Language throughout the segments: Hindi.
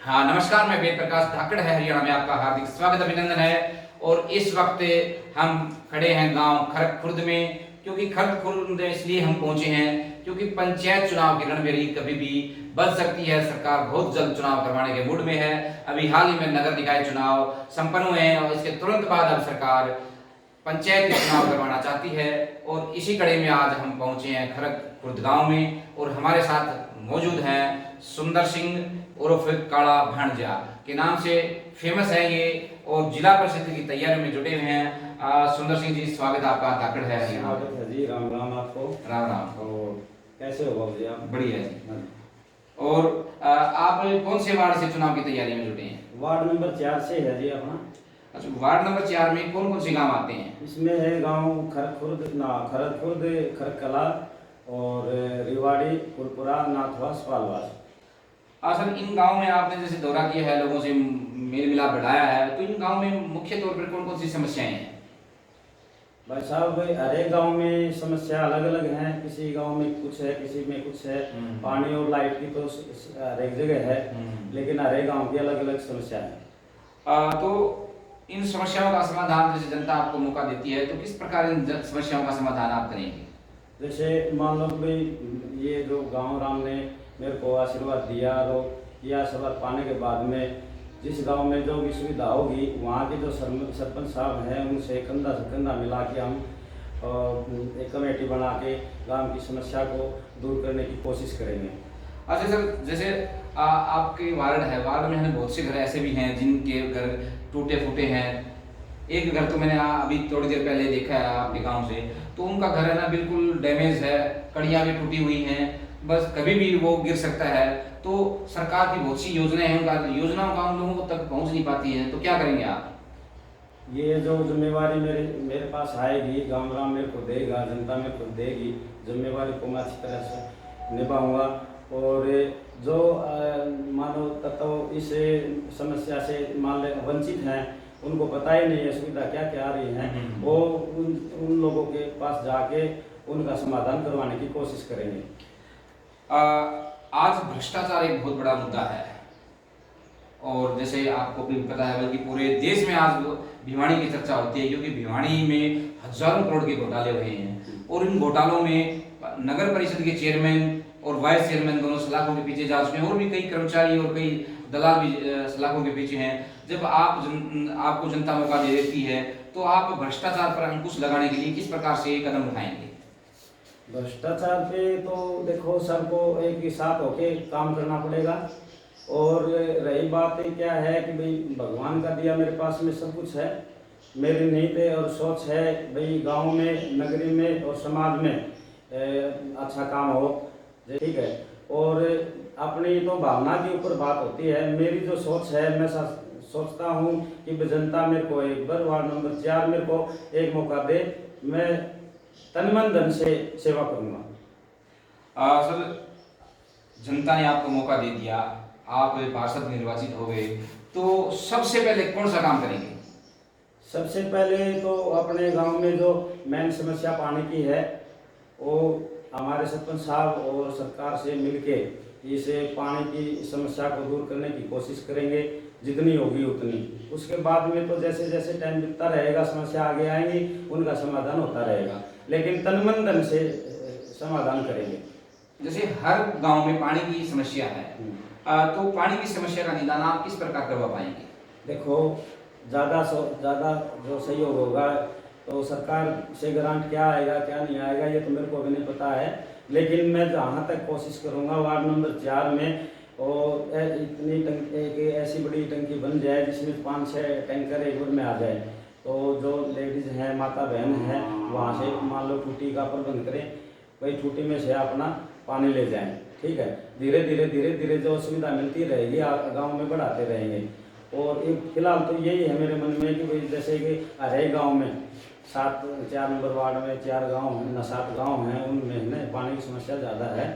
हाँ नमस्कार, मैं वेद प्रकाश धाकड़ है हरियाणा में आपका हार्दिक स्वागत अभिनंदन है। और इस वक्त हम खड़े हैं गांव खरक खुर्द में, क्योंकि खरक खुर्द इसलिए हम पहुंचे हैं क्योंकि पंचायत चुनाव की रणभेरी कभी भी बच सकती है। सरकार बहुत जल्द चुनाव करवाने के मूड में है। अभी हाल ही में नगर निकाय चुनाव संपन्न हुए हैं और इसके तुरंत बाद अब सरकार पंचायत के चुनाव करवाना चाहती है। और इसी कड़ी में आज हम पहुंचे हैं खरक खुर्द गांव में और हमारे साथ मौजूद हैं सुंदर सिंह उर्फ काला भांजा के नाम से फेमस है ये और जिला परिषद की तैयारी में जुटे हुए हैं। सुंदर सिंह जी, स्वागत है आपका धाकड़ है हरियाणा। स्वागत है जी, राम राम आपको। राम राम। और कैसे हो बाबू जी आप? बढ़िया जी। और आप कौन से वार्ड से चुनाव की तैयारी में जुटे हैं? वार्ड नंबर 4 से है जी अपना। अच्छा, वार्ड नंबर 4 में कौन कौन से गांव आते हैं? इसमें है गांव खरक खुर्द, खरक कला और रिवाड़ी, कुलपुरा, नाथवास, पालवास। सर, इन गांव में आपने जैसे दौरा किया है, लोगों से मेल मिलाप बढ़ाया है, तो इन गांव में मुख्य तौर पर कौन कौन सी समस्याएं हैं? भाई साहब, हर एक गाँव में समस्या अलग अलग है। किसी गांव में कुछ है, किसी में कुछ है। पानी और लाइट की तो हर एक जगह है, लेकिन हर एक गाँव की अलग अलग समस्या है। तो इन समस्याओं का समाधान, जैसे जनता आपको मौका देती है, तो किस प्रकार इन समस्याओं का समाधान आप करेंगे? जैसे मान लो भाई, ये जो गांव राम ने मेरे को आशीर्वाद दिया, और ये आशीर्वाद पाने के बाद में जिस गांव में जो भी सुविधा होगी, वहाँ के जो सरपंच साहब हैं उनसे कंधा से कंधा मिला के हम एक कमेटी बना के गांव की समस्या को दूर करने की कोशिश करेंगे। अच्छा सर, जैसे आपके वार्ड है, वार्ड में है बहुत से घर ऐसे भी हैं जिनके घर टूटे फूटे हैं। एक घर तो मैंने अभी थोड़ी देर पहले देखा है आपके गांव से, तो उनका घर है ना बिल्कुल डैमेज है, कड़ियाँ भी टूटी हुई हैं, बस कभी भी वो गिर सकता है। तो सरकार की बहुत सी योजनाएं हैं, उनका योजनाओं का उन लोगों तक पहुंच नहीं पाती है, तो क्या करेंगे आप? ये जो जिम्मेवारी मेरे पास आएगी, गाँव राम मेरे को देगा, जनता मेरे को देगी, जिम्मेवारी को मैं अच्छी तरह से निभाऊंगा। और जो मानो तत्व इस समस्या से मान ले वंचित हैं, उनको पता ही नहीं है सुविधा क्या क्या आ रही है, वो उन लोगों के पास जाके उनका समाधान करवाने की कोशिश करेंगे। आज भ्रष्टाचार एक बहुत बड़ा मुद्दा है और जैसे आपको भी पता है, बल्कि पूरे देश में आज भिवानी की चर्चा होती है, क्योंकि भिवानी में हजारों करोड़ के घोटाले हुए हैं और इन घोटालों में नगर परिषद के चेयरमैन और वाइस चेयरमैन दोनों सलाखों के पीछे जा चुके हैं और भी कई कर्मचारी और कई दलाल भी सलाखों के पीछे हैं। जब आपको जनता मौका दे देती है, तो आप भ्रष्टाचार पर अंकुश लगाने के लिए किस प्रकार से कदम उठाएंगे? भ्रष्टाचार पे तो देखो, सबको एक ही साथ होके काम करना पड़ेगा। और रही बात क्या है कि भाई भगवान का दिया मेरे पास में सब कुछ है, मेरी नीयत और सोच है भाई गांव में, नगरी में और समाज में अच्छा काम हो, ठीक है। और अपनी तो भावना के ऊपर बात होती है। मेरी जो सोच है, मैं सोचता हूँ कि जनता मेरे को एक बार वार्ड नंबर 4 मेरे को एक मौका दे, मैं तन मन धन से सेवा करूँगा। सर, जनता ने आपको मौका दे दिया, आप पार्षद निर्वाचित हो गए, तो सबसे पहले कौन सा काम करेंगे? सबसे पहले तो अपने गांव में जो मेन समस्या पानी की है, वो हमारे सरपंच साहब और सरकार से मिलके इसे पानी की समस्या को दूर करने की कोशिश करेंगे, जितनी होगी उतनी। उसके बाद में तो जैसे जैसे टाइम बीतता रहेगा, समस्या आगे आएंगी, उनका समाधान होता रहेगा, लेकिन तन मन धन से समाधान करेंगे। जैसे हर गांव में पानी की समस्या है, तो पानी की समस्या का निदान आप किस प्रकार करवा पाएंगे? देखो, ज़्यादा जो सहयोग होगा तो सरकार से ग्रांट क्या आएगा क्या नहीं आएगा ये तो मेरे को अभी नहीं पता है, लेकिन मैं जहाँ तक कोशिश करूँगा वार्ड नंबर 4 में और इतनी एक ऐसी बड़ी टंकी बन जाए जिसमें 5-6 टैंकर एक बार में आ जाए, तो जो लेडीज़ हैं, माता बहन हैं, वहाँ से मान लो टूटी का प्रबंध करें, वही टूटी में से अपना पानी ले जाएं, ठीक है। धीरे धीरे जो सुविधा मिलती रहेगी गांव में बढ़ाते रहेंगे। और फिलहाल तो यही है मेरे मन में कि भाई जैसे कि हर एक गाँव में 4 नंबर वार्ड में 4 गाँव हैं ना 7 गाँव हैं, उनमें ना पानी की समस्या ज़्यादा है।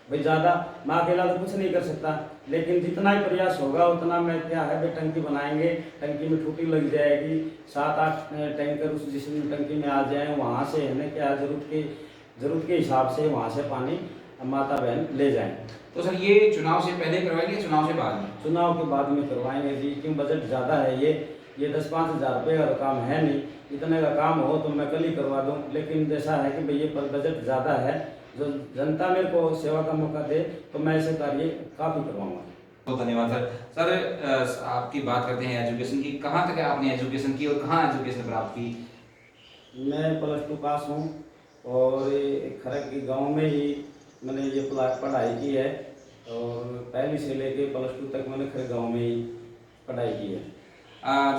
भाई ज़्यादा मैं अकेला तो कुछ नहीं कर सकता, लेकिन जितना ही प्रयास होगा उतना मैं क्या है भाई टंकी बनाएंगे, टंकी में टूटी लग जाएगी, 7-8 टैंकर उस जिसमें टंकी में आ जाए, वहाँ से है ना क्या जरूरत के हिसाब से वहाँ से पानी माता बहन ले जाएं। तो सर ये चुनाव से पहले करवाएंगे, चुनाव से बाद में? चुनाव के बाद में करवाएंगे जी, क्यों बजट ज़्यादा है। ये 10-5 हज़ार रुपये का काम है नहीं, इतने का काम हो तो मैं कल ही करवा दूं, लेकिन जैसा है कि भैया पर बजट ज़्यादा है, जो जनता मेरे को सेवा का मौका दे तो मैं ऐसे कार्य काफ़ी करवाऊँगा। बहुत धन्यवाद सर। सर आपकी बात करते हैं एजुकेशन की, कहाँ तक आपने एजुकेशन की और कहाँ एजुकेशन प्राप्त की? मैं +2 पास हूँ और खरक के गांव में ही मैंने ये पढ़ाई की है, और पहली से लेके +2 तक मैंने खरक गांव में ही पढ़ाई की है।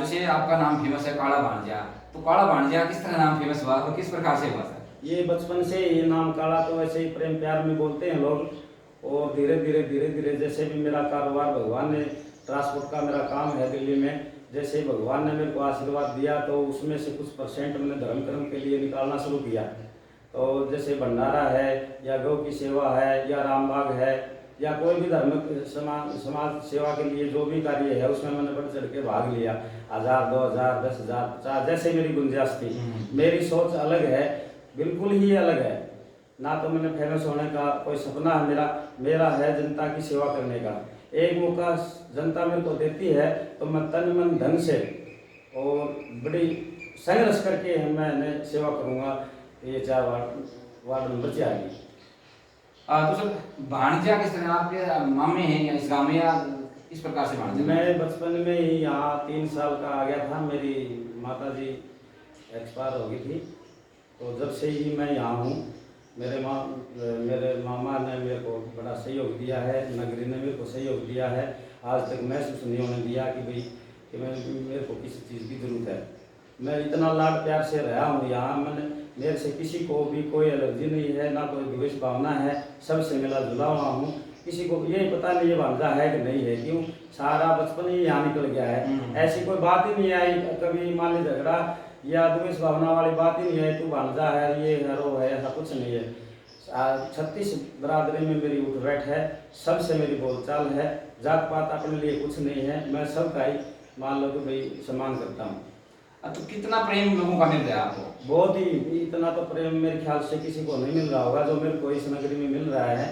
जैसे आपका नाम फेमस है काला भांजा, तो काला भांजा किस तरह नाम फेमस हुआ और किस प्रकार से हुआ सर? ये बचपन से ये नाम काला तो वैसे ही प्रेम प्यार में बोलते हैं लोग, और धीरे धीरे जैसे भी मेरा कारोबार, भगवान ने ट्रांसपोर्ट का मेरा काम है दिल्ली में, जैसे भगवान ने मेरे को आशीर्वाद दिया तो उसमें से कुछ परसेंट मैंने धर्म कर्म के लिए निकालना शुरू किया। तो जैसे भंडारा है या गौ की सेवा है या रामबाग है या कोई भी धार्मिक समाज सेवा के लिए जो भी कार्य है उसमें मैंने बढ़ चढ़ के भाग लिया। 1000, 2000, 10,000, 50, जैसे मेरी गुंजाइश थी। मेरी सोच अलग है, बिल्कुल ही अलग है ना। तो मैंने फेमस होने का कोई सपना है मेरा है जनता की सेवा करने का। एक मौका जनता मेरे को देती है तो मैं तन मन धन से और बड़ी संघर्ष करके मैंने सेवा करूँगा। ये 4 वार्ड नंबर 4 की। तो सर भांजा किस तरह, आपके मामे हैं या इस गाँव में या इस प्रकार से भांजा? मैं बचपन में ही यहाँ 3 साल का आ गया था, मेरी माता जी एक्सपायर हो गई थी, तो जब से ही मैं यहाँ हूँ। मेरे मामा ने मेरे को बड़ा सहयोग दिया है, नगरी ने मेरे को सहयोग दिया है। आज तक महसूस नहीं होने दिया कि भाई कि मेरे को किसी चीज़ की ज़रूरत है। मैं इतना लाड प्यार से रहा हूँ यहाँ, मेरे से किसी को भी कोई एलर्जी नहीं है, ना कोई द्वेष भावना है, सबसे मिला जुला हुआ हूँ। किसी को ये पता नहीं ये भांजा है कि नहीं है, क्यों सारा बचपन ही यहाँ निकल गया है। ऐसी कोई बात ही नहीं आई कभी, मान ली झगड़ा या द्वेष भावना वाली बात ही नहीं है, तू भांजा है, ये है, वो है, ऐसा कुछ नहीं है। 36 बरादरी में मेरी उठ बैठ है, सबसे मेरी बोलचाल है। जात पात अपने लिए कुछ नहीं है, मैं सबका ही मान लो कि भाई सम्मान करता हूँ। तो कितना प्रेम लोगों का मिल रहा है आपको? बहुत ही, इतना तो प्रेम मेरे ख्याल से किसी को नहीं मिल रहा होगा जो मेरे को इस नगरी में मिल रहा है।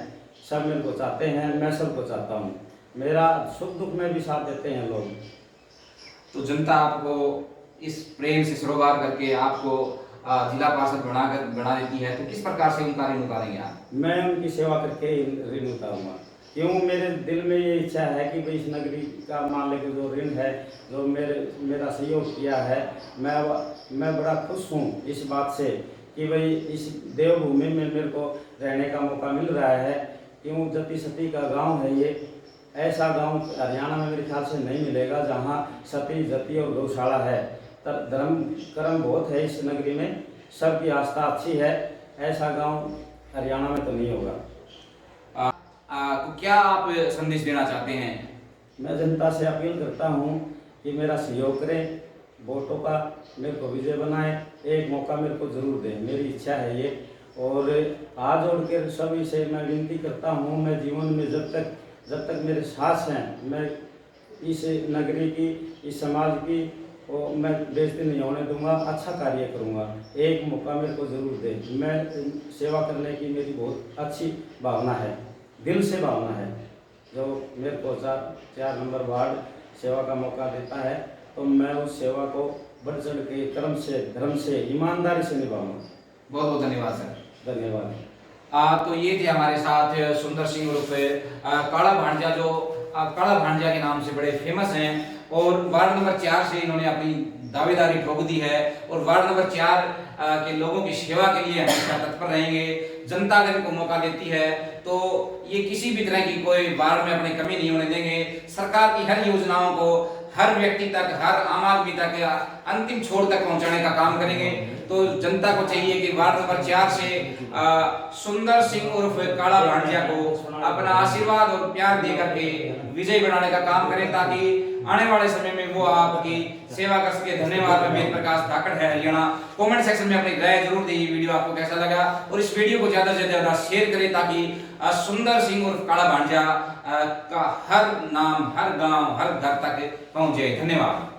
सब मेरे को चाहते हैं, मैं सबको चाहता हूँ, मेरा सुख दुख में भी साथ देते हैं लोग। तो जनता आपको इस प्रेम से सरोकार करके आपको जिला पार्षद बना देती है, तो किस प्रकार से उनका ऋण उतारेंगे आप? मैं उनकी सेवा करके ऋण उतारूंगा, क्यों मेरे दिल में ये इच्छा है कि भाई इस नगरी का मान लेकर जो ऋण है, जो मेरा सहयोग किया है, मैं बड़ा खुश हूँ इस बात से कि भाई इस देवभूमि में मेरे को रहने का मौका मिल रहा है। क्यों जति सती का गांव है ये, ऐसा गांव हरियाणा में मेरे ख्याल से नहीं मिलेगा जहां सती जति और गौशाला है। धर्म कर्म बहुत है इस नगरी में, सबकी आस्था अच्छी है, ऐसा गांव हरियाणा में तो नहीं होगा। तो क्या आप संदेश देना चाहते हैं? मैं जनता से अपील करता हूं कि मेरा सहयोग करें, वोटों का मेरे को विजय बनाएं, एक मौका मेरे को ज़रूर दें, मेरी इच्छा है ये। और हाथ जोड़ कर सभी से मैं विनती करता हूं, मैं जीवन में जब तक मेरे सांस हैं, मैं इस नगरी की, इस समाज की और मैं बेइज्जती नहीं होने दूंगा, अच्छा कार्य करूंगा। एक मौका मेरे को ज़रूर दें, मैं सेवा करने की मेरी बहुत अच्छी भावना है, दिल से भावना है। जो मेरे को 4 नंबर वार्ड सेवा का मौका देता है तो मैं उस सेवा को बढ़ चढ़ के कर्म से, धर्म से, ईमानदारी से निभाऊंगा। बहुत बहुत धन्यवाद सर। धन्यवाद। तो ये थे हमारे साथ सुंदर सिंह उर्फ काला भांजा, जो काला भांजा के नाम से बड़े फेमस हैं और वार्ड नंबर 4 से इन्होंने अपनी दावेदारी ठोक दी है और वार्ड नंबर 4 के लोगों की सेवा के लिए हमेशा तत्पर रहेंगे। जनता अगर इनको मौका देती है तो ये किसी भी तरह की कोई वार्ड में अपनी कमी नहीं होने देंगे। सरकार की हर योजनाओं को हर व्यक्ति तक, हर आम आदमी तक, अंतिम छोर तक पहुंचाने का काम करेंगे। तो जनता को चाहिए कि वार्ड नंबर 4 से सुंदर सिंह उर्फ काला भांजा को अपना आशीर्वाद और प्यार दे करके विजय बनाने का काम करें, ताकि आने वाले समय में वो आपकी सेवा कर सके। धन्यवाद। मैं वेद प्रकाश धाकड़ है हरियाणा। कमेंट सेक्शन में अपनी राय जरूर दें, ये वीडियो आपको कैसा लगा और इस वीडियो को ज्यादा से ज्यादा शेयर करें, ताकि सुंदर सिंह उर्फ काला भांजा का हर नाम, हर गांव, हर घर तक पहुंचे। धन्यवाद।